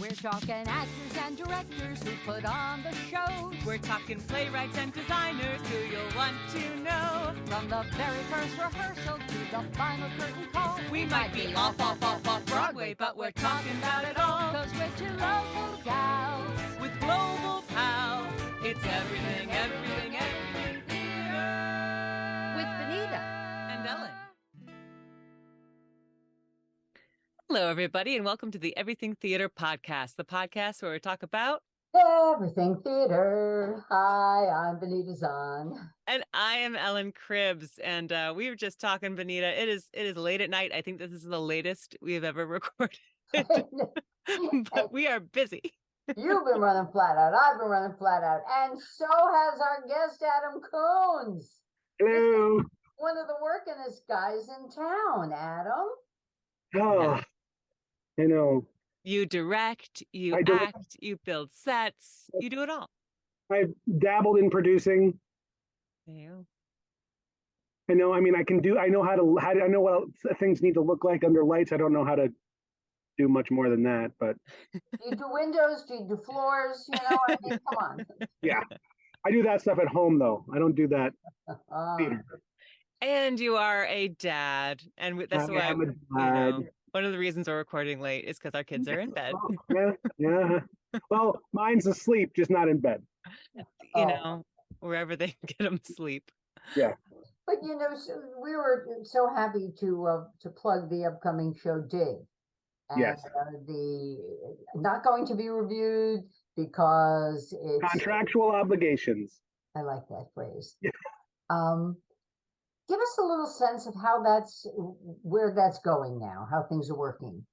We're talking actors and directors who put on the shows. We're talking playwrights and designers who you'll want to know. From the very first rehearsal to the final curtain call. We might be off Broadway, but we're talking about it all. 'Cause we're two local gals with global pals. It's everything, everything, everything theater. with Benita And Ellen. Hello, everybody, and welcome to the Everything Theater podcast, the podcast where we talk about Everything Theater. Hi, I'm Benita Zahn. And I am Ellen Cribbs, and we were just talking, Benita. It is late at night. I think this is the latest we have ever recorded, but we are busy. You've been running flat out. I've been running flat out. And so has our guest, Adam Coons. Hello. One of the workingest guys in town, Adam. Oh, I know. You direct, you I direct. act, you build sets, you do it all. I've dabbled in producing. There you go. I know. I mean, I know I know what things need to look like under lights. I don't know how to do much more than that, but Do you do windows? Do you do floors? You know, I mean, come on. yeah, I do that stuff at home though. I don't do that. Theater. And you are a dad, and that's why I'm a you dad. know, one of the reasons we're recording late is because our kids are in bed. Oh, yeah. Well, mine's asleep, just not in bed. You know, wherever they can get them sleep. Yeah. But you know, we were so happy to plug the upcoming show Dig. And, Yes. The not going to be reviewed because it's Contractual obligations. I like that phrase. Yeah. Give us a little sense of where that's going now, how things are working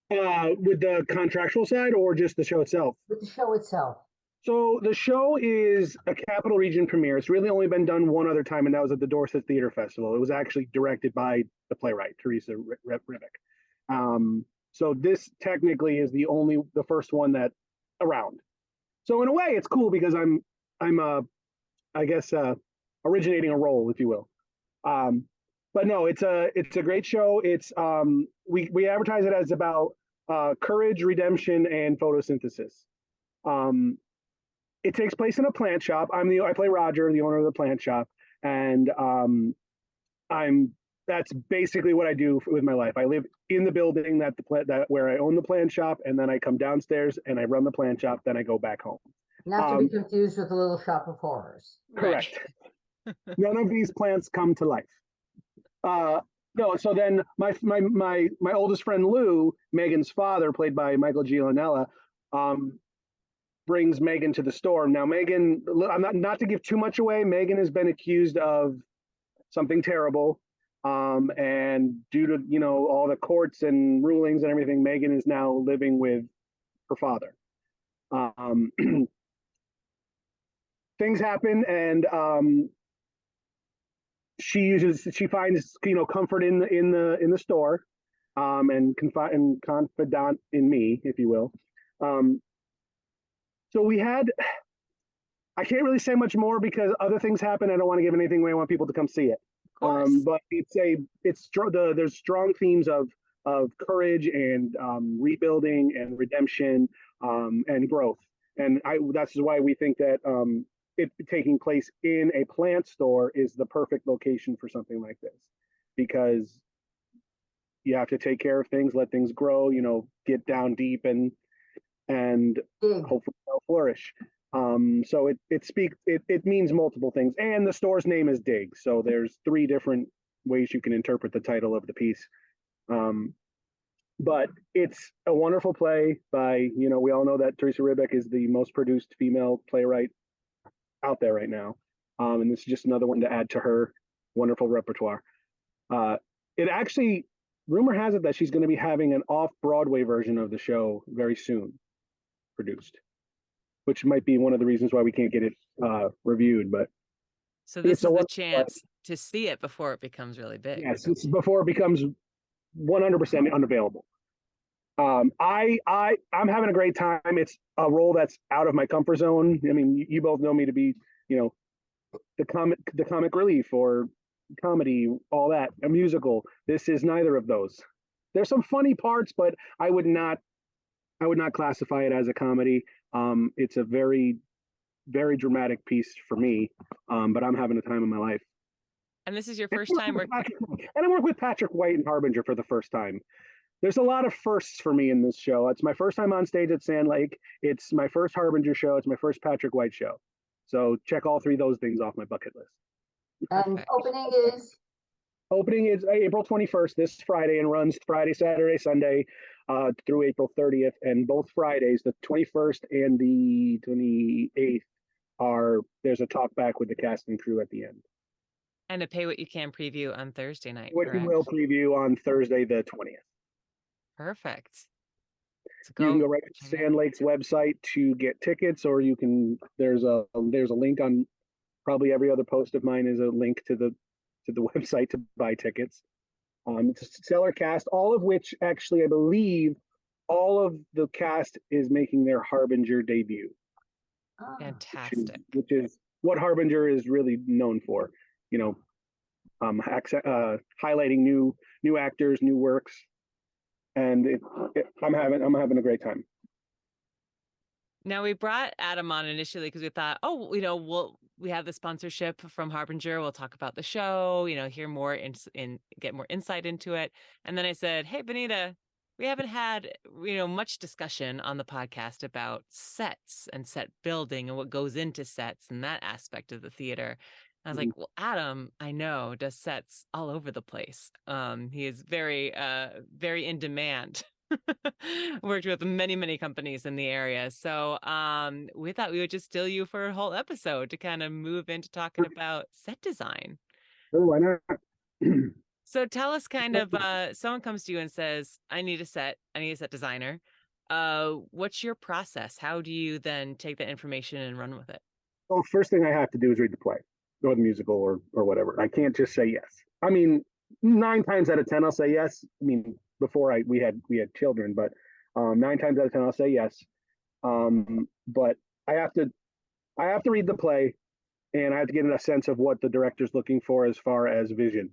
With the contractual side or just the show itself? with the show itself. So the show is a Capital Region premiere. It's really only been done one other time, and that was at the Dorset Theater Festival. It was actually directed by the playwright, Teresa Ribbick. So this technically is the first one that around. So in a way, it's cool because I'm originating a role, if you will. But no, it's a great show. It's we advertise it as about courage, redemption, and photosynthesis. It takes place in a plant shop. I play Roger, the owner of the plant shop, and that's basically what I do with my life. I live in the building where I own the plant shop, and then I come downstairs and I run the plant shop. Then I go back home. Not to be confused with the Little Shop of Horrors. Correct. None of these plants come to life. No, so then my oldest friend Lou, Megan's father, played by Michael Gianella, brings Megan to the store. Now Megan, I'm not to give too much away, Megan has been accused of something terrible. And due to all the courts and rulings and everything, Megan is now living with her father. Things happen, and she finds comfort in the store, and confidant in me, if you will. So I can't really say much more because other things happen. I don't want to give anything away. I want people to come see it. But there's strong themes of courage and rebuilding and redemption, and growth. And that's why we think that it taking place in a plant store is the perfect location for something like this, because you have to take care of things, let things grow, get down deep and hopefully they'll flourish. So it means multiple things, and the store's name is Dig. So there's 3 different ways you can interpret the title of the piece. But it's a wonderful play by, we all know that Teresa Ribbick is the most produced female playwright out there right now. And this is just another one to add to her wonderful repertoire. It actually, rumor has it that she's going to be having an off-Broadway version of the show very soon produced, which might be one of the reasons why we can't get it reviewed. But so this is the chance to see it before it becomes really big. Yes, it's before it becomes 100% unavailable. I'm having a great time. It's a role that's out of my comfort zone. I mean, you both know me to be, the comic relief or comedy, all that, a musical. This is neither of those. There's some funny parts, but I would not I would not classify it as a comedy. It's a very, very dramatic piece for me, but I'm having a time of my life. And this is your And first time I work with Patrick White and Harbinger for the first time. There's a lot of firsts for me in this show. It's my first time on stage at Sand Lake. It's my first Harbinger show. It's my first Patrick White show. So check all three of those things off my bucket list. And Perfect. Opening is April 21st, this Friday, and runs Friday, Saturday, Sunday through April 30th. And both Fridays, the 21st and the 28th, there's a talk back with the cast and crew at the end. And a Pay What You Can preview on Thursday night, What you correct? will preview on Thursday, the 20th. Perfect. You can go right to Sand Lake's website to get tickets, or you can. There's a link on probably every other post of mine is a link to the website to buy tickets. It's a stellar cast, all of which actually I believe all of the cast is making their Harbinger debut. Fantastic. Which is what Harbinger is really known for. You know, highlighting new actors, new works, and I'm having a great time. Now we brought Adam on initially because we thought, oh, we have the sponsorship from Harbinger. We'll talk about the show, hear more get more insight into it. And then I said, hey, Benita, we haven't had, much discussion on the podcast about sets and set building and what goes into sets and that aspect of the theater. I was like, well, Adam, I know, does sets all over the place. He is very, very in demand. Worked with many, many companies in the area. So we thought we would just steal you for a whole episode to kind of move into talking about set design. Oh, why not? So tell us kind of, someone comes to you and says, I need a set designer. What's your process? How do you then take that information and run with it? Well, first thing I have to do is read the play or the musical or whatever. I can't just say yes. I mean, 9 times out of 10, I'll say yes. I mean, before we had children, but 9 times out of 10, I'll say yes. But I have to read the play, and I have to get a sense of what the director's looking for as far as vision.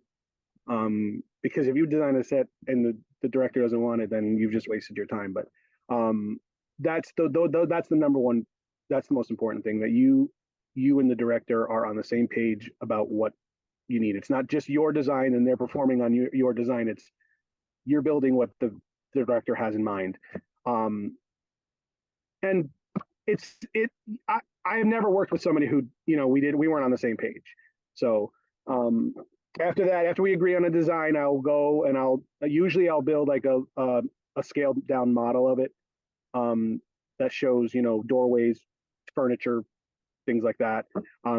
Because if you design a set and the director doesn't want it, then you've just wasted your time. But that's the number one. That's the most important thing, that you and the director are on the same page about what you need. It's not just your design and they're performing on your design. It's you're building what the director has in mind. And I have never worked with somebody who, we weren't on the same page. So after we agree on a design, I'll go and I'll build like a scaled down model of it that shows, doorways, furniture, things like that.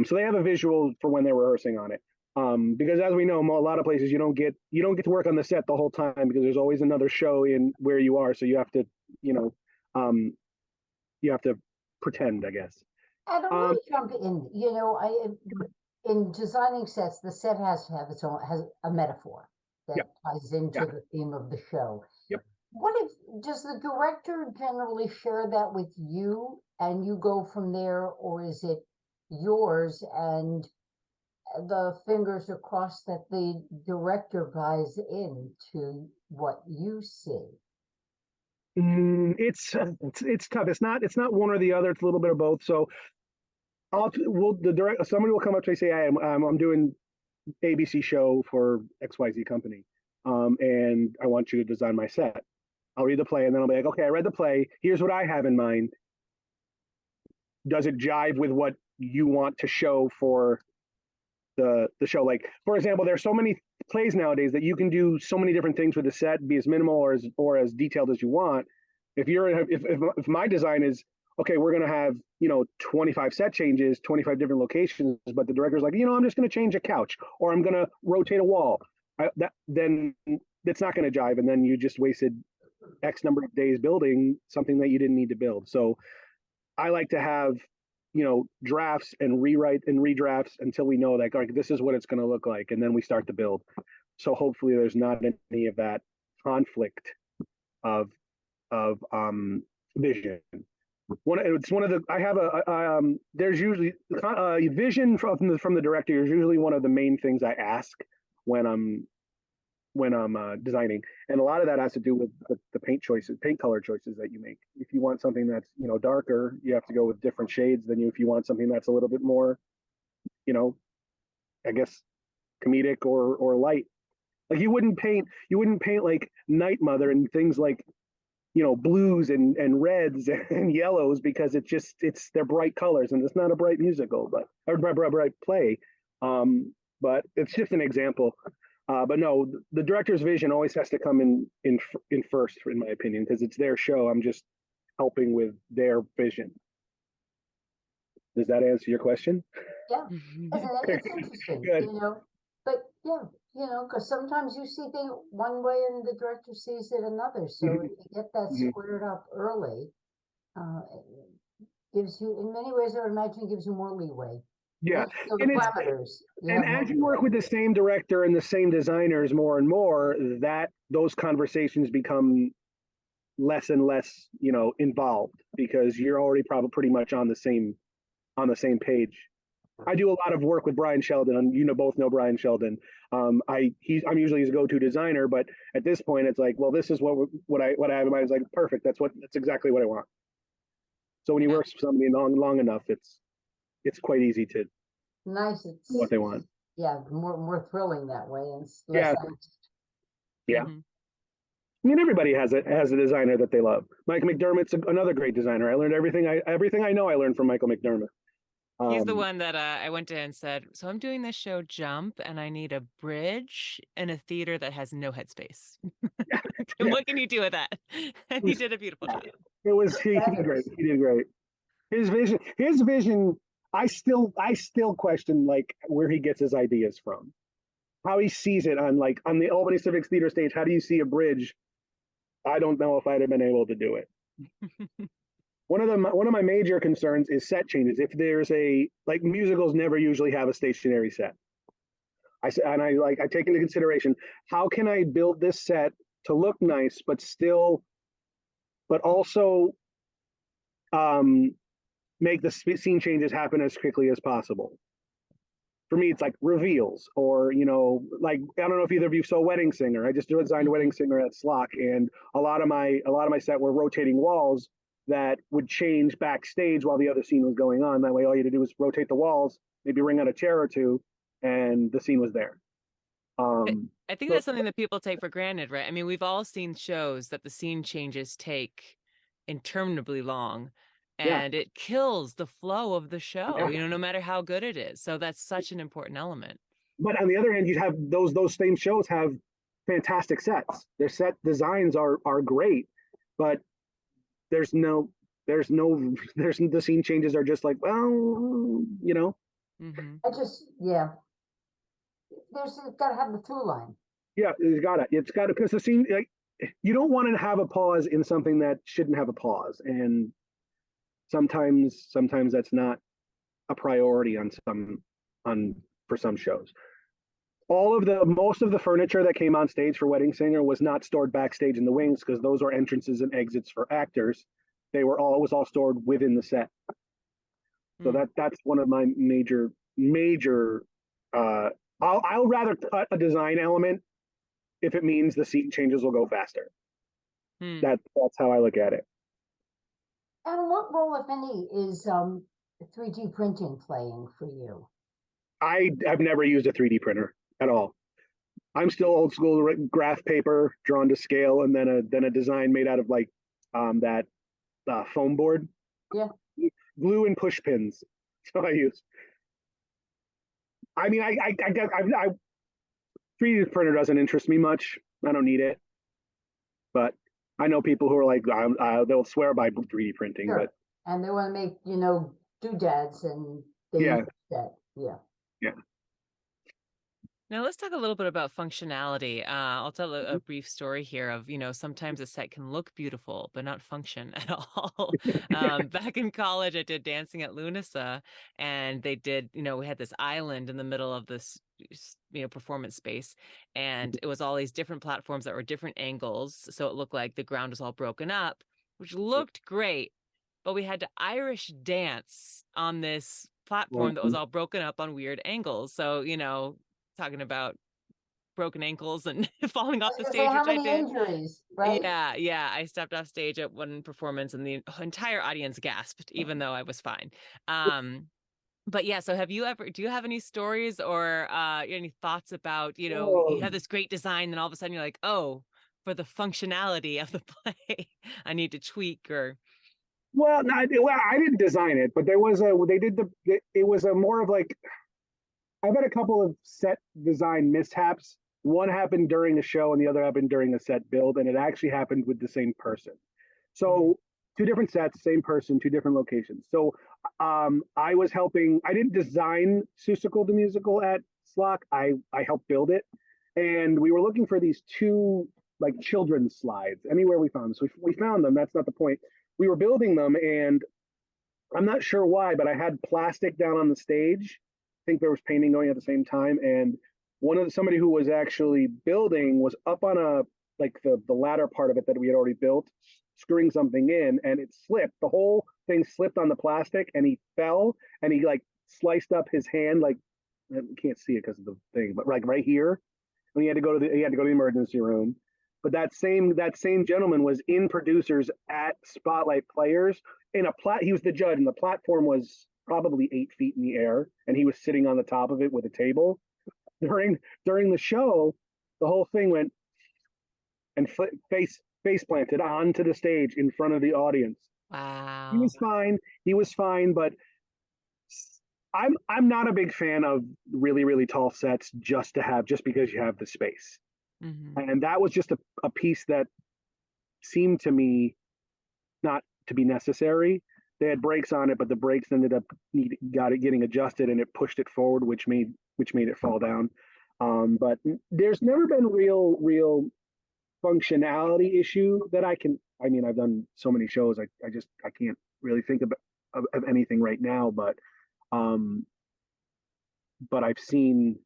So they have a visual for when they're rehearsing on it. Because as we know, a lot of places you don't get to work on the set the whole time because there's always another show in where you are. So you have to, you have to pretend, I guess. And I'm going to jump in. In designing sets, the set has to have has a metaphor that ties into the theme of the show. Yep. Does the director generally share that with you and you go from there, or is it yours and the fingers are crossed that the director buys into what you see? It's tough. It's not one or the other. It's a little bit of both. So somebody will come up to me and say, I'm doing ABC show for XYZ company, and I want you to design my set. I'll read the play and then I'll be like, okay, I read the play. Here's what I have in mind. Does it jive with what you want to show for the show? Like, for example, there's so many plays nowadays that you can do so many different things with the set, be as minimal or as detailed as you want. If my design is, okay, we're going to have, 25 set changes, 25 different locations, but the director's like, I'm just going to change a couch or I'm going to rotate a wall. Then it's not going to jive. And then you just wasted X number of days building something that you didn't need to build. So I like to have, drafts and rewrite and redrafts until we know that, like, this is what it's going to look like. And then we start to build. So hopefully there's not any of that conflict of vision. There's usually vision from the director is usually one of the main things I ask when I'm when I'm designing, and a lot of that has to do with the paint choices, paint color choices that you make. If you want something that's darker, you have to go with different shades than if you want something that's a little bit more, you know, I guess comedic or light. Like you wouldn't paint like Night Mother and things like blues and reds and yellows because they're bright colors and it's not a bright musical, but or bright play. But it's just an example. But no, the director's vision always has to come in first, in my opinion, because it's their show. I'm just helping with their vision. Does that answer your question? Yeah, it's interesting, Good. but yeah, because sometimes you see things one way and the director sees it another. So if you get that squared up early, it gives you, in many ways, I would imagine, gives you more leeway. Yeah, So the parameters. And as you work with the same director and the same designers more and more, those conversations become less and less, involved because you're already probably pretty much on the same page. I do a lot of work with Brian Sheldon, and both know Brian Sheldon. I'm usually his go-to designer, but at this point, it's like, well, this is what I have in mind. Is like perfect. That's exactly what I want. So when you work with somebody long enough, it's quite easy to nice. It's what they want. Yeah, more thrilling that way, and yeah. Yeah. Mm-hmm. I mean, everybody has a designer that they love. Mike McDermott's another great designer. I learned everything I know. I learned from Michael McDermott. He's the one that I went to and said, so I'm doing this show Jump and I need a bridge in a theater that has no headspace. And what can you do with that? And he did a beautiful job. He did great. He did great. His vision, I still question like where he gets his ideas from. How he sees it on the Albany Civic Theater stage. How do you see a bridge? I don't know if I'd have been able to do it. One of my major concerns is set changes. If there's musicals never usually have a stationary set. I take into consideration how can I build this set to look nice, but also make the scene changes happen as quickly as possible. For me, it's like reveals, or I don't know if either of you saw Wedding Singer. I just designed Wedding Singer at Slock, and a lot of my set were rotating walls that would change backstage while the other scene was going on. That way, all you had to do was rotate the walls, maybe ring out a chair or two, and the scene was there. I think that's something that people take for granted, right? I mean, we've all seen shows that the scene changes take interminably long, and it kills the flow of the show, no matter how good it is. So that's such an important element. But on the other hand, you have those same shows have fantastic sets. Their set designs are great, but the scene changes are just like, well, Mm-hmm. There's got to have the through line. Yeah, it's got to, because the scene, you don't want to have a pause in something that shouldn't have a pause, and sometimes that's not a priority for some shows. Most of the furniture that came on stage for Wedding Singer was not stored backstage in the wings, because those are entrances and exits for actors. It was all stored within the set. So that's one of my major. I'll rather cut a design element if it means the scene changes will go faster. That's how I look at it. And what role, if any, is 3D printing playing for you? I've never used a 3D printer at all. I'm still old school graph paper drawn to scale, and then a design made out of that foam board. Yeah. Glue and push pins. That's what I use. I mean, I 3D printer doesn't interest me much. I don't need it. But I know people who are like, they'll swear by 3D printing, sure. but and they want to make doodads, and they use that. Yeah. Now let's talk a little bit about functionality. I'll tell a brief story here of, sometimes a set can look beautiful, but not function at all. Back in college, I did Dancing at Lunasa, and they did, we had this island in the middle of this, performance space, and it was all these different platforms that were different angles. So it looked like the ground was all broken up, which looked great, but we had to Irish dance on this platform that was all broken up on weird angles. So, talking about broken ankles and falling I off was the gonna say, stage, how which I many did. injuries, right? Yeah. I stepped off stage at one performance and the entire audience gasped, even though I was fine. But yeah, so do you have any stories or any thoughts about, you have this great design and all of a sudden you're like, oh, for the functionality of the play, I need to tweak or. Well, no, I didn't design it, but it was a more of like, I've had a couple of set design mishaps. One happened during a show and the other happened during a set build, and it actually happened with the same person. So two different sets, same person, two different locations. So I was helping, I didn't design Seussical the musical at Slock. I helped build it. And we were looking for these two like children's slides anywhere we found them. So we found them. That's not the point. We were building them, and I'm not sure why, but I had plastic down on the stage. I think there was painting going at the same time, and somebody who was actually building was up on a like the ladder part of it that we had already built, screwing something in, and it slipped. The whole thing slipped on the plastic, and he fell, and he like sliced up his hand, like you can't see it because of the thing, but like right here, and he had to go to the emergency room. But that same gentleman was in producers at Spotlight Players he was the judge, and the platform was probably 8 feet in the air, and he was sitting on the top of it with a table. During the show, the whole thing went and face planted onto the stage in front of the audience. Wow. He was fine, but I'm not a big fan of really, really tall sets just because you have the space. Mm-hmm. And that was just a piece that seemed to me not to be necessary. They had brakes on it, but the brakes ended up getting adjusted, and it pushed it forward, which made it fall down. But there's never been real functionality issue that I've done so many shows. I can't really think of anything right now, but I've seen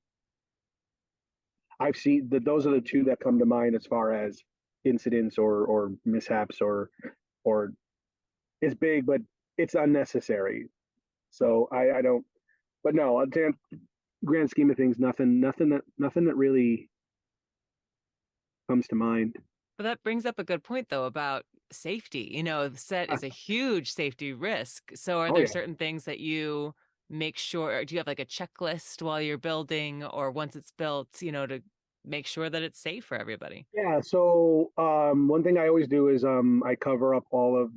that those are the two that come to mind as far as incidents or mishaps or it's big, but it's unnecessary. So I don't, but no, grand scheme of things, nothing that really comes to mind. But that brings up a good point though about safety. The set is a huge safety risk. So are there certain things that you make sure, do you have like a checklist while you're building or once it's built, to make sure that it's safe for everybody? Yeah. So one thing I always do is I cover up all of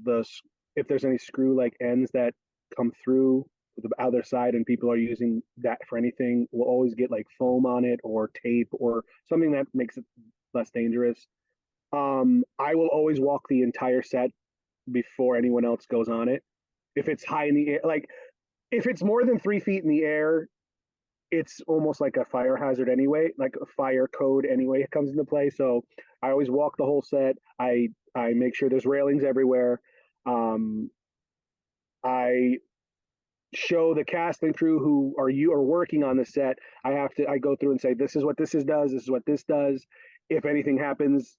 if there's any screw like ends that come through the other side and people are using that for anything, we'll always get like foam on it or tape or something that makes it less dangerous. I will always walk the entire set before anyone else goes on it. If it's high in the air, like if it's more than 3 feet in the air, it's almost like a fire hazard anyway, like a fire code anyway comes into play. So I always walk the whole set. I make sure there's railings everywhere. I show the cast and crew who are working on the set. I go through and say, this is what this does. This is what this does. If anything happens,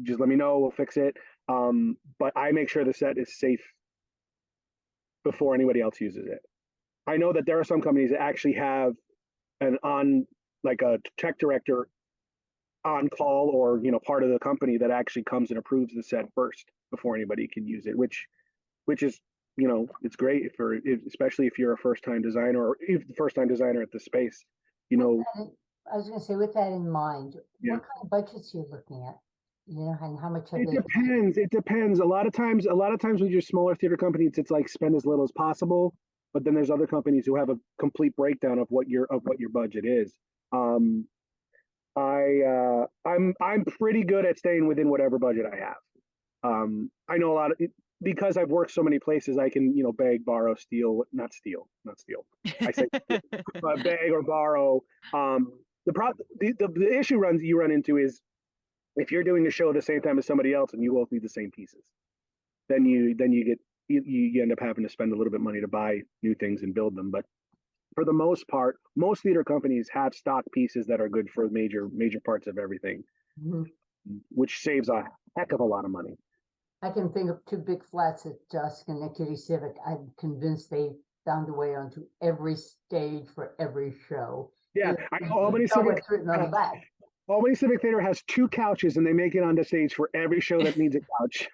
just let me know. We'll fix it. But I make sure the set is safe before anybody else uses it. I know that there are some companies that actually have like a tech director on call or part of the company that actually comes and approves the set first before anybody can use it, which is it's great especially if you're a first-time designer or if the first-time designer at the space. I was going to say, with that in mind, what kind of budgets are you looking at? And how much of it depends. A lot of times with your smaller theater companies, it's like spend as little as possible. But then there's other companies who have a complete breakdown of what your budget is. I'm pretty good at staying within whatever budget I have. I know a lot of because I've worked so many places. I can beg, borrow, steal, not steal. I say beg or borrow. The issue you run into is if you're doing a show at the same time as somebody else and you both need the same pieces, then you end up having to spend a little bit of money to buy new things and build them. But for the most part, most theater companies have stock pieces that are good for major parts of everything, which saves a heck of a lot of money. I can think of two big flats at Schenectady Civic. I'm convinced they found a way onto every stage for every show. Yeah, I know Albany Civic. Civic. Written on the back. Albany Civic Theater has 2 couches, and they make it onto stage for every show that needs a couch.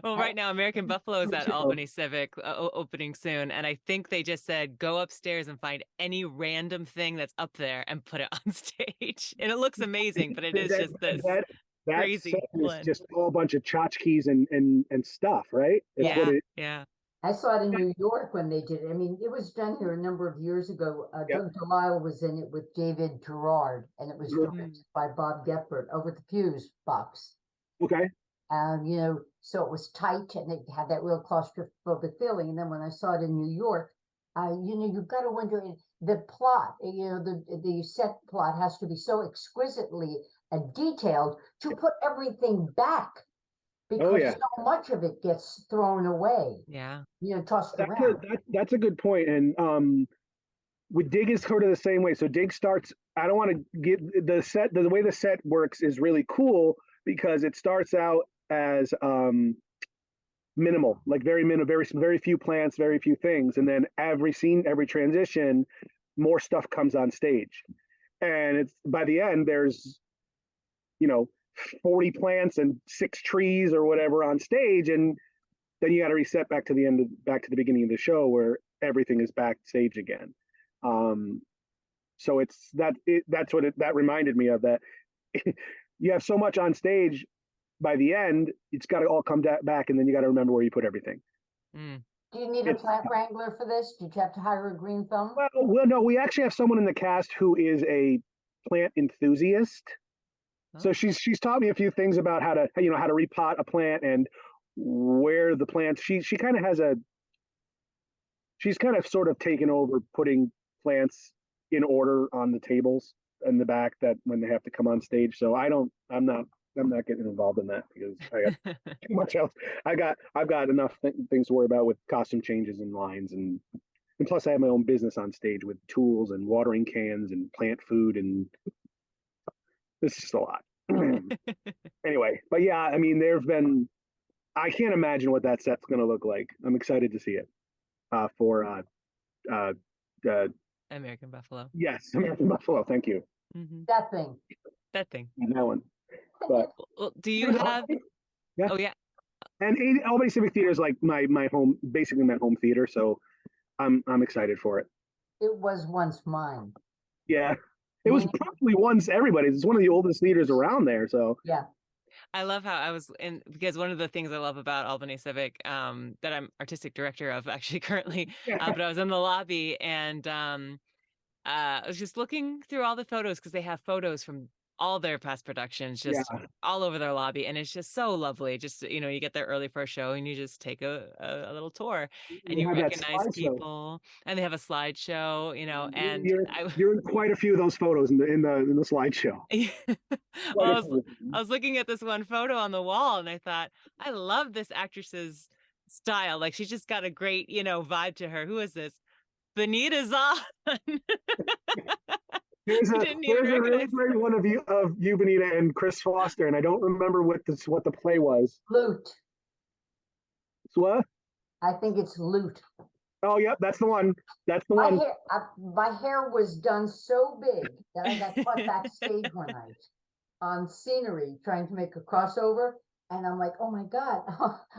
Well, right now, American Buffalo is at So, Albany Civic opening soon. And I think they just said, go upstairs and find any random thing that's up there and put it on stage. And it looks amazing, but it is that just this that crazy set is blend. just all a bunch of tchotchkes and stuff, right? It's Yeah, what it, yeah. I saw it in New York when they did it. I mean, it was done here a number of years ago. Yep. Doug Delisle was in it with David Gerard, and it was Mhm. directed by Bob Gephardt over at the Fuse box. okay. You know, so it was tight and it had that real claustrophobic feeling. And then when I saw it in New York, you know, you've got to wonder the plot, you know, the set plot has to be so exquisitely detailed to put everything back because yeah. so much of it gets thrown away, Yeah. you know, tossed That's around. that's a good point. And with Dig is sort of the same way. So Dig starts. I don't want to get the set. The way the set works is really cool because it starts out as minimal, like very few plants, very few things, and then every scene, every transition, more stuff comes on stage, and it's by the end there's, you know, 40 plants and 6 trees or whatever on stage, and then you got to reset back to back to the beginning of the show where everything is backstage again. So that's what that reminded me of, that you have so much on stage. By the end, it's got to all come back, and then you got to remember where you put everything. Mm. Do you need a plant wrangler for this? Did you have to hire a green thumb? Well, no, we actually have someone in the cast who is a plant enthusiast. So Oh. she's taught me a few things about how to repot a plant and where the plants. She's kind of sort of taken over putting plants in order on the tables in the back that when they have to come on stage. So I'm not getting involved in that because I got too much else. I've got enough things to worry about with costume changes and lines, and plus I have my own business on stage with tools and watering cans and plant food, and it's just a lot. Anyway, but yeah, I mean, I can't imagine what that set's going to look like. I'm excited to see it for American Buffalo. yes, American Buffalo. Thank you. Mm-hmm. That thing. That thing. That one. But Well, do you have? Yeah. Oh yeah. And Albany Civic Theater is like my home, basically my home theater. So I'm excited for it. It was once mine. Yeah, it was probably once everybody's. It's one of the oldest theaters around there. So yeah. I love how I was in, because one of the things I love about Albany Civic, that I'm artistic director of actually currently, but I was in the lobby and I was just looking through all the photos because they have photos from all their past productions just all over their lobby, and it's just so lovely. Just, you know, you get there early for a show and you just take a little tour and you recognize people, and they have a slideshow, you know, and you're in quite a few of those photos in the slideshow. Well, I was looking at this one photo on the wall and I thought, I love this actress's style. Like, she's just got a great, you know, vibe to her. Who is this? Benita Zahn. There's a really great one of you, Benita, and Chris Foster, and I don't remember what the play was. Loot. It's what? I think it's Loot. Oh, yep, that's the one. That's the one. My hair was done so big that I got caught backstage one night on scenery trying to make a crossover. And I'm like, oh my God,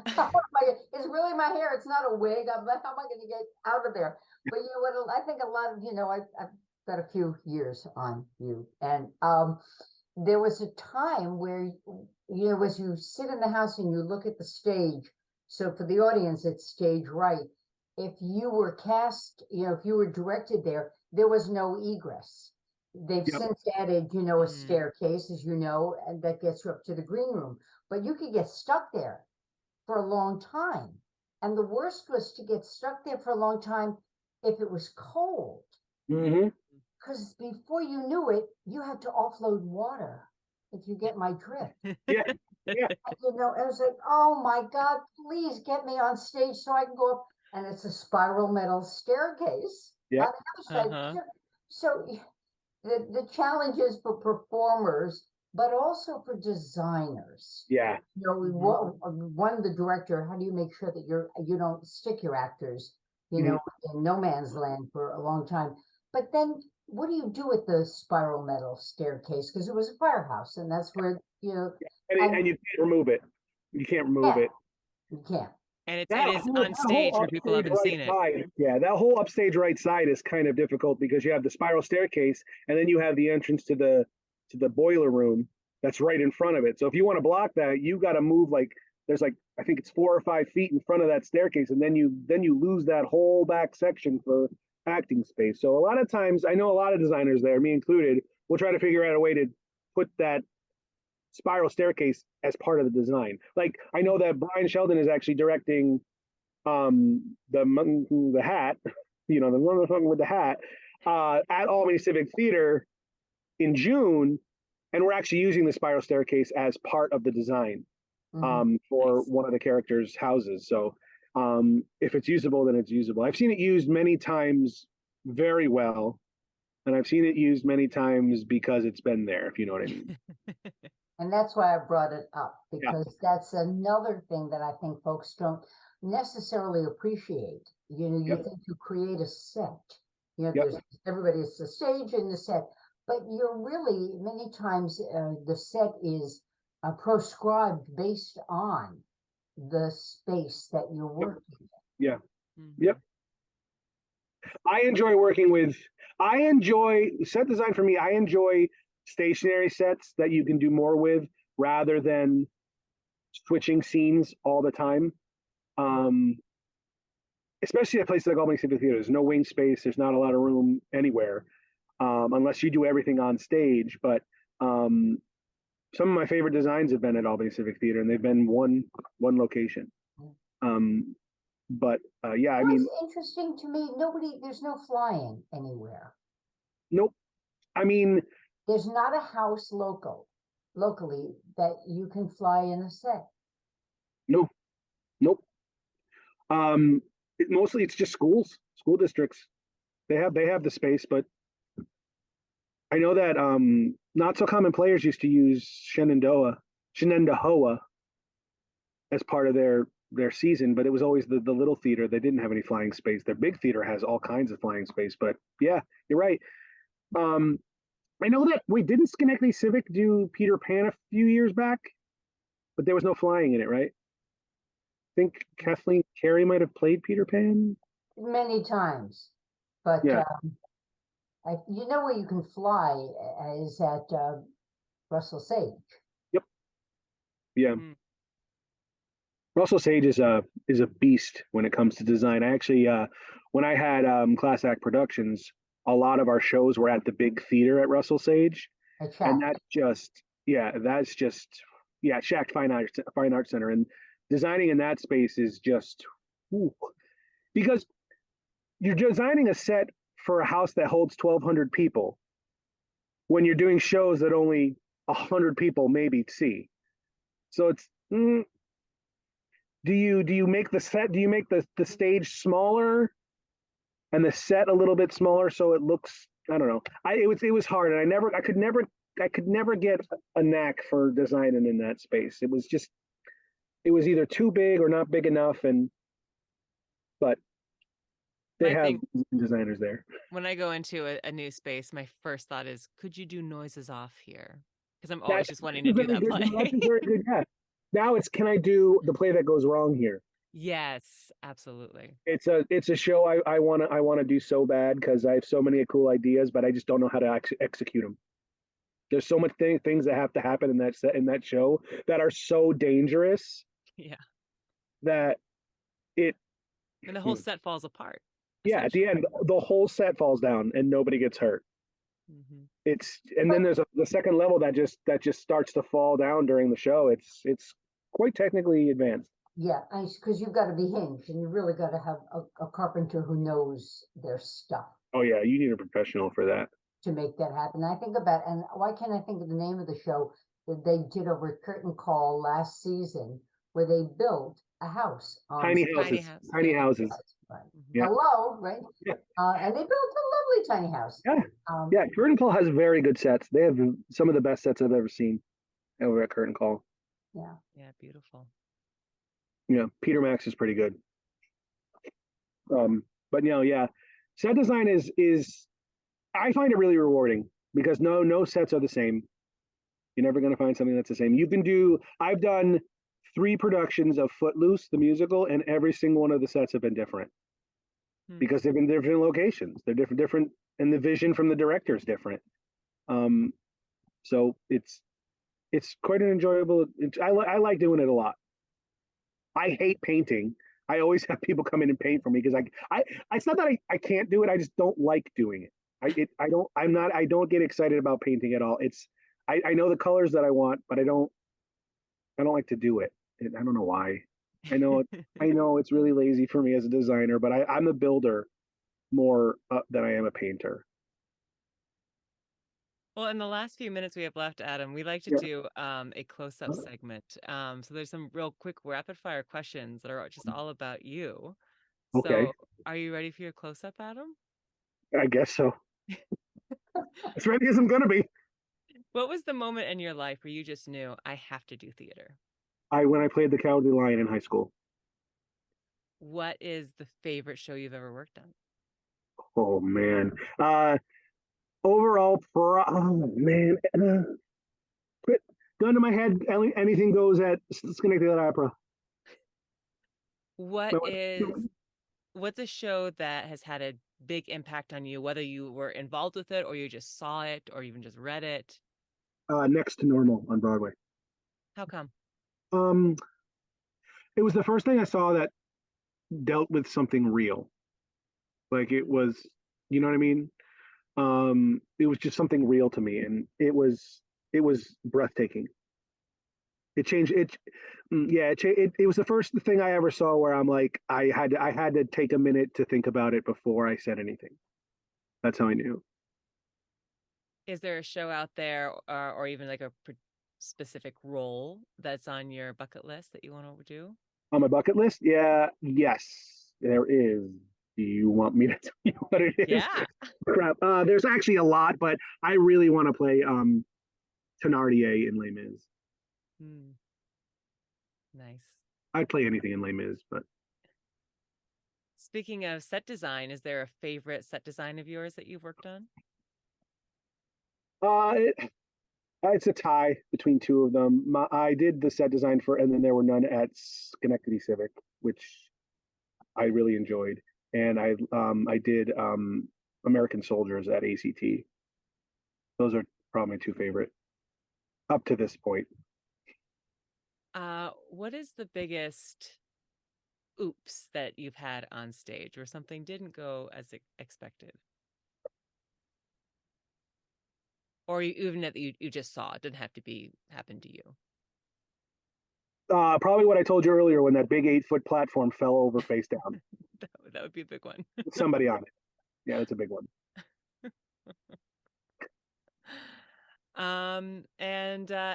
it's really my hair. It's not a wig. I'm like, how am I going to get out of there? But you know what? I think a lot of, you know, I've got a few years on you. And there was a time where, you know, as you sit in the house and you look at the stage, so for the audience, it's stage right. If you were cast, you know, if you were directed there, there was no egress. They've since added, you know, a staircase, as you know, and that gets you up to the green room. But you could get stuck there for a long time. And the worst was to get stuck there for a long time if it was cold. Because before you knew it, you had to offload water, if you get my drift. Yeah. You know, I was like, oh my God, please get me on stage so I can go up. And it's a spiral metal staircase. Yeah. On the other side. So the challenges for performers, but also for designers. Yeah. You know, one, the director, how do you make sure that you don't stick your actors, you know, in no man's land for a long time? But then what do you do with the spiral metal staircase? Because it was a firehouse, and that's where And you can't remove it. You can't remove yeah, it. you can't. And it That is whole, on that stage whole where people upstage haven't right seen it. side, yeah, that whole upstage right side is kind of difficult because you have the spiral staircase and then you have the entrance to the boiler room that's right in front of it. So if you want to block that, you got to move like there's like I think it's 4 or 5 feet in front of that staircase, and then you lose that whole back section for acting space. So a lot of times, I know a lot of designers there, me included, will try to figure out a way to put that spiral staircase as part of the design. Like I know that Brian Sheldon is actually directing the hat, the one with the hat, at Albany Civic Theater in June, and we're actually using the spiral staircase as part of the design for Nice. one of the characters' houses. So if it's usable, then it's usable. I've seen it used many times very well, and I've seen it used many times because it's been there, if you know what I mean. And that's why I brought it up, Yeah. because that's another thing that I think folks don't necessarily appreciate. You Yep. think you create a set, Yep. there's everybody's the stage and the set, but you're really, many times, the set is proscribed based on the space that you're working in. Yeah. Mhm. Yep. I enjoy set design for me. I enjoy stationary sets that you can do more with rather than switching scenes all the time. Especially at places like Albany Civic Theater, there's no wing space. There's not a lot of room anywhere unless you do everything on stage. But some of my favorite designs have been at Albany Civic Theater, and they've been one location. But yeah, I mean, What's interesting to me, there's no flying anywhere. nope. I mean, There's not a house locally that you can fly in a set. nope. Mostly it's just school districts. They have the space, but I know that not so common players used to use Shenandoah as part of their season, but it was always the little theater. They didn't have any flying space. Their big theater has all kinds of flying space, but yeah, you're right. I know that we didn't Schenectady Civic do Peter Pan a few years back, but there was no flying in it, right? I think Kathleen Carey might have played Peter Pan. Many times, but Yeah. where you can fly is at Russell Sage. Yep. Yeah. Mm. Russell Sage is a beast when it comes to design. I actually, when I had Class Act Productions, a lot of our shows were at the big theater at Russell Sage, and that's just Shack Fine Arts Center, and designing in that space is just because you're designing a set for a house that holds 1,200 people when you're doing shows that only 100 people maybe see. So it's do you make the set? Do you make the stage smaller and the set a little bit smaller so it looks? I don't know. It was hard, and I could never get a knack for designing in that space. It was either too big or not big enough, but they I have think designers there. when I go into a new space, my first thought is, could you do noises off here? Because I'm always just wanting to do that play. That's a very good. Yeah. Now it's, can I do the play that goes wrong here? Yes, absolutely. It's a show I want to do so bad because I have so many cool ideas, but I just don't know how to execute them. There's so much things that have to happen in that show that are so dangerous. Yeah. That And the whole set falls apart. Yeah, at the end, the whole set falls down and nobody gets hurt. Mm-hmm. Then there's the second level that just starts to fall down during the show. It's quite technically advanced. Yeah, because you've got to be hinged, and you really got to have a carpenter who knows their stuff. Oh yeah, you need a professional for that to make that happen. I think about, and why can't I think of the name of the show that they did over at Curtain Call last season, where they built a house on tiny houses. Right. Yeah. Hello, right? Yeah. And they built a lovely tiny house. Yeah. Curtain Call has very good sets. They have some of the best sets I've ever seen over at Curtain Call. Yeah. Yeah, beautiful. Yeah, Peter Max is pretty good. But yeah, set design is I find it really rewarding because no sets are the same. You're never going to find something that's the same. I've done 3 productions of Footloose, the musical, and every single one of the sets have been different because they've been different locations. They're different, and the vision from the director is different. So it's quite an enjoyable. I like doing it a lot. I hate painting. I always have people come in and paint for me because I it's not that I can't do it. I just don't like doing it. I don't get excited about painting at all. I know the colors that I want, but I don't like to do it. I don't know why. I know it's really lazy for me as a designer, but I'm a builder more than I am a painter. Well, in the last few minutes we have left, Adam, we like to Yeah. do a close-up segment. So there's some real quick rapid-fire questions that are just all about you. Okay. So are you ready for your close-up, Adam? I guess so. As ready as I'm gonna be. What was the moment in your life where you just knew I have to do theater? When I played the Cowardly Lion in high school. What is the favorite show you've ever worked on? Oh man. Overall, oh man. Quit. Gun to my head. Anything goes at Schenectady Opera. What's a show that has had a big impact on you, whether you were involved with it or you just saw it or even just read it? Next to Normal on Broadway. How come? It was the first thing I saw that dealt with something real. Like it was, you know what I mean? It was just something real to me, and it was breathtaking. It changed it. Yeah, it was the first thing I ever saw where I'm like, I had to take a minute to think about it before I said anything. That's how I knew. Is there a show out there or even like a specific role that's on your bucket list that you want to do? On my bucket list? Yeah, yes, there is. Do you want me to tell you what it is? Yeah. Crap. There's actually a lot, but I really want to play Thenardier in Les Mis. Nice. I'd play anything in Les Mis, but speaking of set design, is there a favorite set design of yours that you've worked on? It's a tie between 2 of them. I did the set design for, and then there were none at Schenectady Civic, which I really enjoyed, and I did American Soldiers at ACT. Those are probably my 2 favorite up to this point. What is the biggest oops that you've had on stage where something didn't go as expected? Or even that you just saw? It didn't have to happen to you. Probably what I told you earlier when that big 8-foot platform fell over face down. That would be a big one. Somebody on it. Yeah, that's a big one. And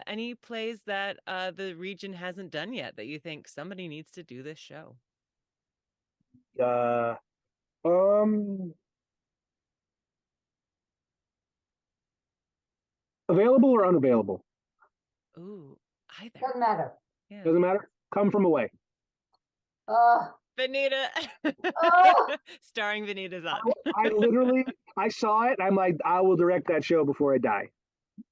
any plays that the region hasn't done yet that you think somebody needs to do this show? Available or unavailable? Ooh, either. Doesn't matter. Yeah. Doesn't matter. Come From Away. Vanita. Oh. Starring Vanita Zahn. I saw it. I'm like, I will direct that show before I die.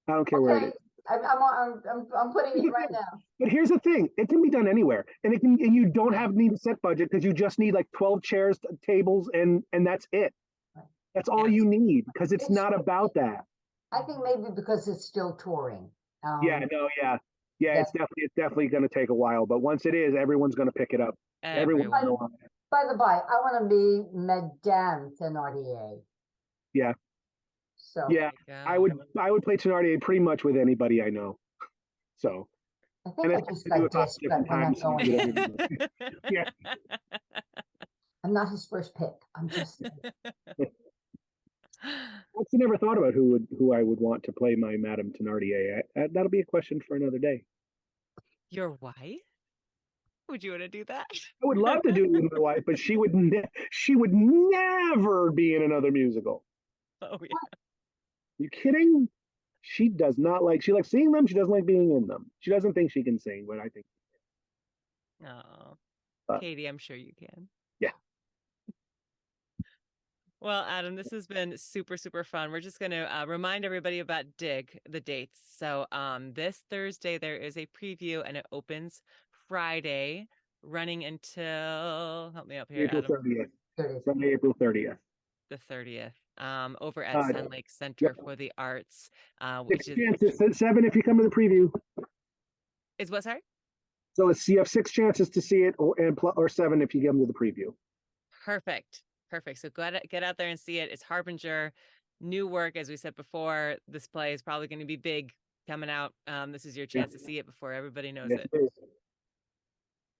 I don't care where it is. I'm putting it right now. But here's the thing: it can be done anywhere, and you don't need a set budget because you just need like 12 chairs, tables, and that's it. That's all you need because it's not about that. I think maybe because it's still touring. Yeah. It's definitely going to take a while, but once it is, everyone's going to pick it up. Everyone. By the by, I want to be Madame Thenardier. Yeah. So yeah, I would play Thenardier pretty much with anybody I know. So I think I just got desperate when I'm going. Yeah. I'm not his first pick. I'm just. I actually never thought about who I would want to play my Madame Thenardier. That'll be a question for another day. Your wife? Would you want to do that? I would love to do it with my wife, but she would never be in another musical. Oh yeah. You kidding? She does not like. She likes seeing them. She doesn't like being in them. She doesn't think she can sing, but I think. Oh, Katie, I'm sure you can. Yeah. Well, Adam, this has been super, super fun. We're just going to remind everybody about Dig, the dates. So this Thursday, there is a preview and it opens Friday, running until, help me up here, April Adam, 30th. Sunday, April 30th. the 30th, over at Uh, Sun Lake Center for the Arts, which 6 is, chances, 7 if you come to the preview. is what, sorry? So you have 6 chances to see it, or 7 if you get them to the preview. Perfect. Perfect. So get out there and see it. It's Harbinger, new work. As we said before, this play is probably going to be big coming out. This is your chance to see it before everybody knows Yes, it. it is.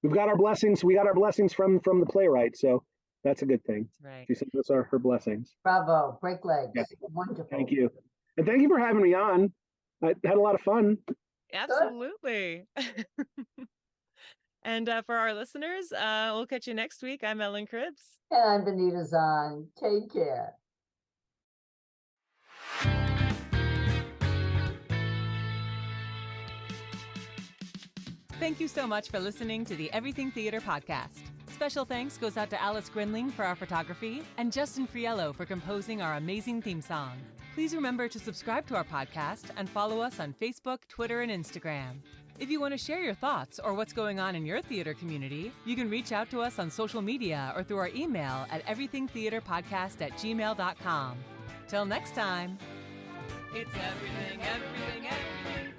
We've got our blessings. We got our blessings from the playwright, so that's a good thing. That's right. She sent us her blessings. Bravo, break legs. Yeah. Wonderful. Thank you. And thank you for having me on. I had a lot of fun. Absolutely. And for our listeners, we'll catch you next week. I'm Ellen Cribbs. And I'm Benita Zahn. Take care. Thank you so much for listening to the Everything Theater podcast. Special thanks goes out to Alice Grinling for our photography and Justin Friello for composing our amazing theme song. Please remember to subscribe to our podcast and follow us on Facebook, Twitter, and Instagram. If you want to share your thoughts or what's going on in your theater community, you can reach out to us on social media or through our email at everythingtheaterpodcast@gmail.com. Till next time, it's everything, everything, everything.